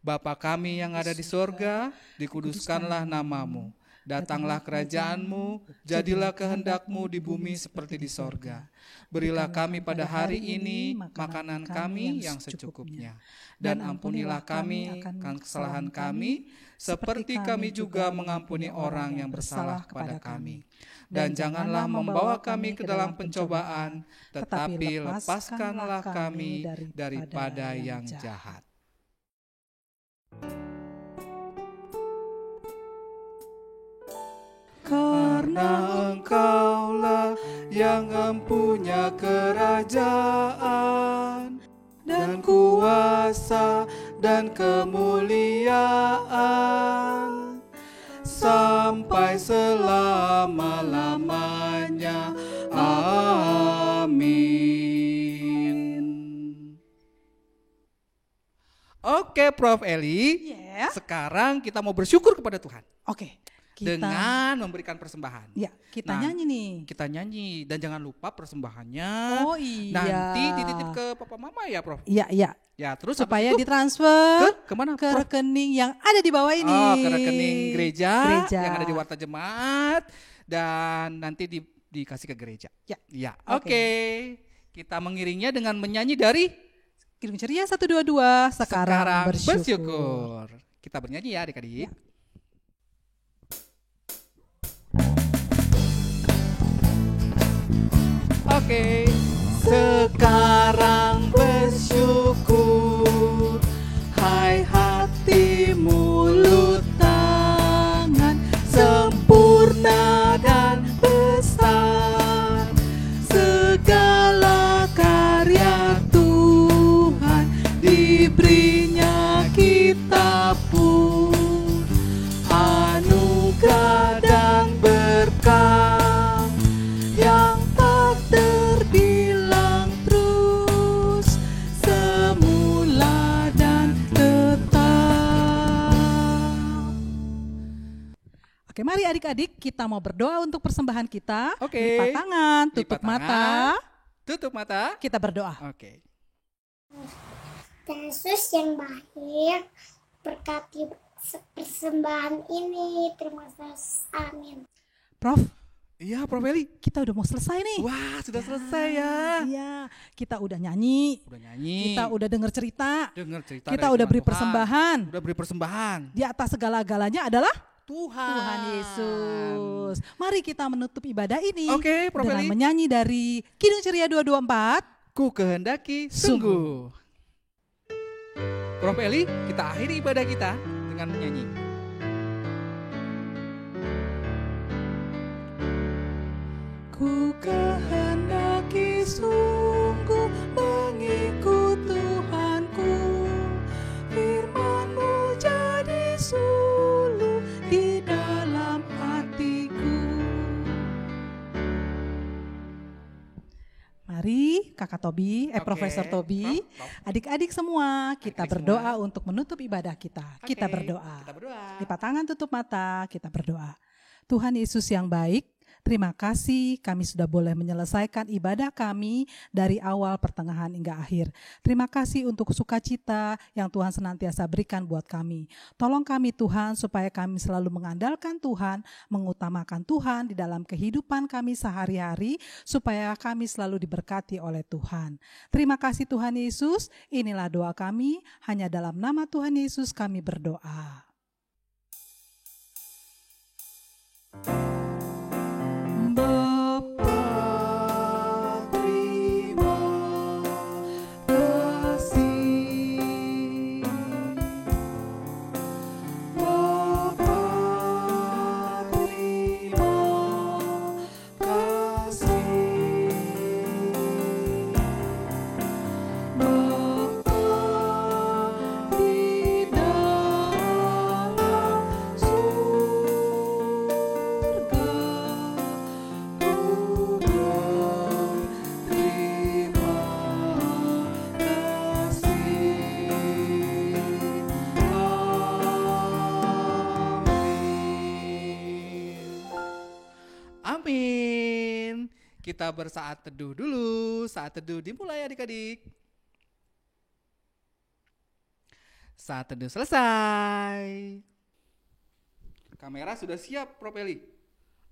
Bapa kami yang ada di sorga, dikuduskanlah namamu. Datanglah kerajaanmu, jadilah kehendak-Mu di bumi seperti di sorga. Berilah kami pada hari ini makanan kami yang secukupnya. Dan ampunilah kami akan kesalahan kami, seperti kami juga mengampuni orang yang bersalah kepada kami. Dan janganlah membawa kami ke dalam pencobaan, tetapi lepaskanlah kami daripada yang jahat. Karena Engkaulah yang mempunyai kerajaan dan kuasa dan kemuliaan sampai selama-lamanya. Amin. Oke, Prof. Eli.
Yeah.
Sekarang kita mau bersyukur kepada Tuhan.
Oke,
dengan memberikan persembahan.
Ya, kita
Nah,
nyanyi nih.
Kita nyanyi dan jangan lupa persembahannya
Oh iya.
nanti dititip ke papa mama ya, Prof.
Iya, iya.
Ya, terus
Supaya
habis itu
ditransfer
kemana,
ke
Prof?
rekening yang ada di bawah ini.
Oh, ke rekening gereja yang ada di
Warta.
Warta Jemaat dan nanti dikasih ke gereja.
Ya.
Ya,
Oke.
oke. Kita mengiringnya dengan menyanyi dari
Kidung Ceria 122 sekarang, bersyukur.
bersyukur. Kita bernyanyi ya adik-adik. Oke. Sekarang bersyukur, hai hati mulut tangan, sempurna dan besar, segala karya Tuhan diberinya kita pun, anugerah dan berkah yang tak terbilang terus, semula dan tetap.
Oke, mari adik-adik kita mau berdoa untuk persembahan kita.
Oke.
Lipat tangan, tutup
Lipat tangan.
mata.
Tutup mata.
Kita berdoa.
Oke.
Tuhan Yesus yang baik, berkati persembahan ini. Terima kasih. Amin.
Prof,
Iya, Prof Eli.
kita udah mau selesai nih.
Wah, sudah selesai ya.
Iya, kita udah nyanyi,
Udah nyanyi.
kita udah denger cerita,
dengar cerita.
kita
dari
udah
firman
beri
Tuhan.
persembahan.
Udah beri persembahan.
Di atas segala-galanya adalah
Tuhan.
Tuhan Yesus. Mari kita menutup ibadah ini
Oke, Prof
dengan
Eli.
menyanyi dari Kidung Ceria 224.
Ku kehendaki sungguh. Prof Eli, kita akhiri ibadah kita dengan menyanyi. Ku kehendaki sungguh mengikut Tuhanku, firman-Mu jadi suluh di dalam hatiku.
Mari Kakak Tobi,
Oke,
Profesor Tobi,
Prof.
adik-adik semua kita
Adik-adik
berdoa
semua.
untuk menutup ibadah kita.
Oke,
Kita berdoa.
Kita berdoa.
Lipat tangan, tutup mata, kita berdoa. Tuhan Yesus yang baik, terima kasih kami sudah boleh menyelesaikan ibadah kami dari awal, pertengahan, hingga akhir. Terima kasih untuk sukacita yang Tuhan senantiasa berikan buat kami. Tolong kami Tuhan supaya kami selalu mengandalkan Tuhan, mengutamakan Tuhan di dalam kehidupan kami sehari-hari, supaya kami selalu diberkati oleh Tuhan. Terima kasih Tuhan Yesus, inilah doa kami, hanya dalam nama Tuhan Yesus kami berdoa.
Bapa, terima kasih. Bapa, terima kasih. Bapa di dalam surga, ku berterima kasih. Amin. Kita bersaat teduh dulu. Saat teduh dimulai adik-adik. Saat teduh selesai. Kamera sudah siap, Prof Eli.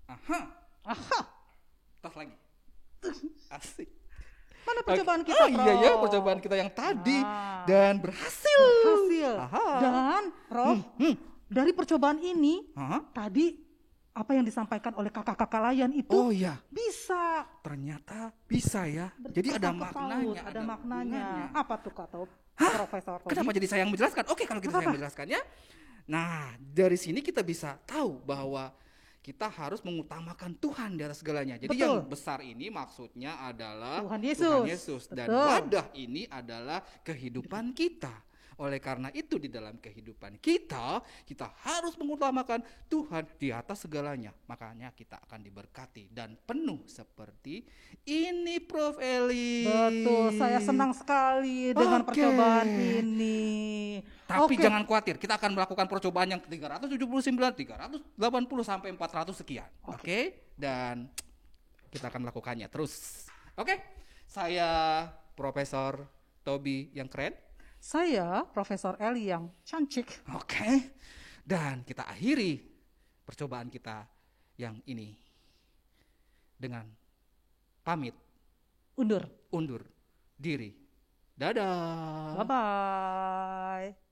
Aha.
Aha,
Tas lagi. Asik.
mana percobaan kita,
Oh iya ya,
Prof?
percobaan kita yang tadi
Ah.
dan berhasil.
Berhasil.
Aha.
Dan, Prof, dari percobaan ini,
Hah?
tadi apa yang disampaikan oleh kakak-kakak layan itu
Oh iya,
bisa.
ternyata bisa ya. Jadi ada
Bersangkut
maknanya.
paut, ada maknanya.
hubungannya.
Apa tuh Kak Taub?
Hah?
Profesor Tobi?
Kenapa jadi saya yang menjelaskan? Oke, kalau kita saya yang menjelaskan ya. Nah, dari sini kita bisa tahu bahwa kita harus mengutamakan Tuhan di atas segalanya. Jadi
Betul.
yang besar ini maksudnya adalah
Tuhan Yesus.
Dan
Betul.
wadah ini adalah kehidupan kita. Oleh karena itu di dalam kehidupan kita harus mengutamakan Tuhan di atas segalanya. Makanya kita akan diberkati dan penuh seperti ini, Prof Eli.
Betul, saya senang sekali dengan
Oke.
percobaan ini.
Tapi
Oke.
jangan khawatir, kita akan melakukan percobaan yang 379, 380 sampai 400 sekian. Oke? Dan kita akan melakukannya terus. Oke? Saya Profesor Tobi yang keren.
Saya Profesor Eli yang cantik.
Oke. Dan kita akhiri percobaan kita yang ini dengan pamit
Undur.
undur diri. Dadah.
Bye-bye.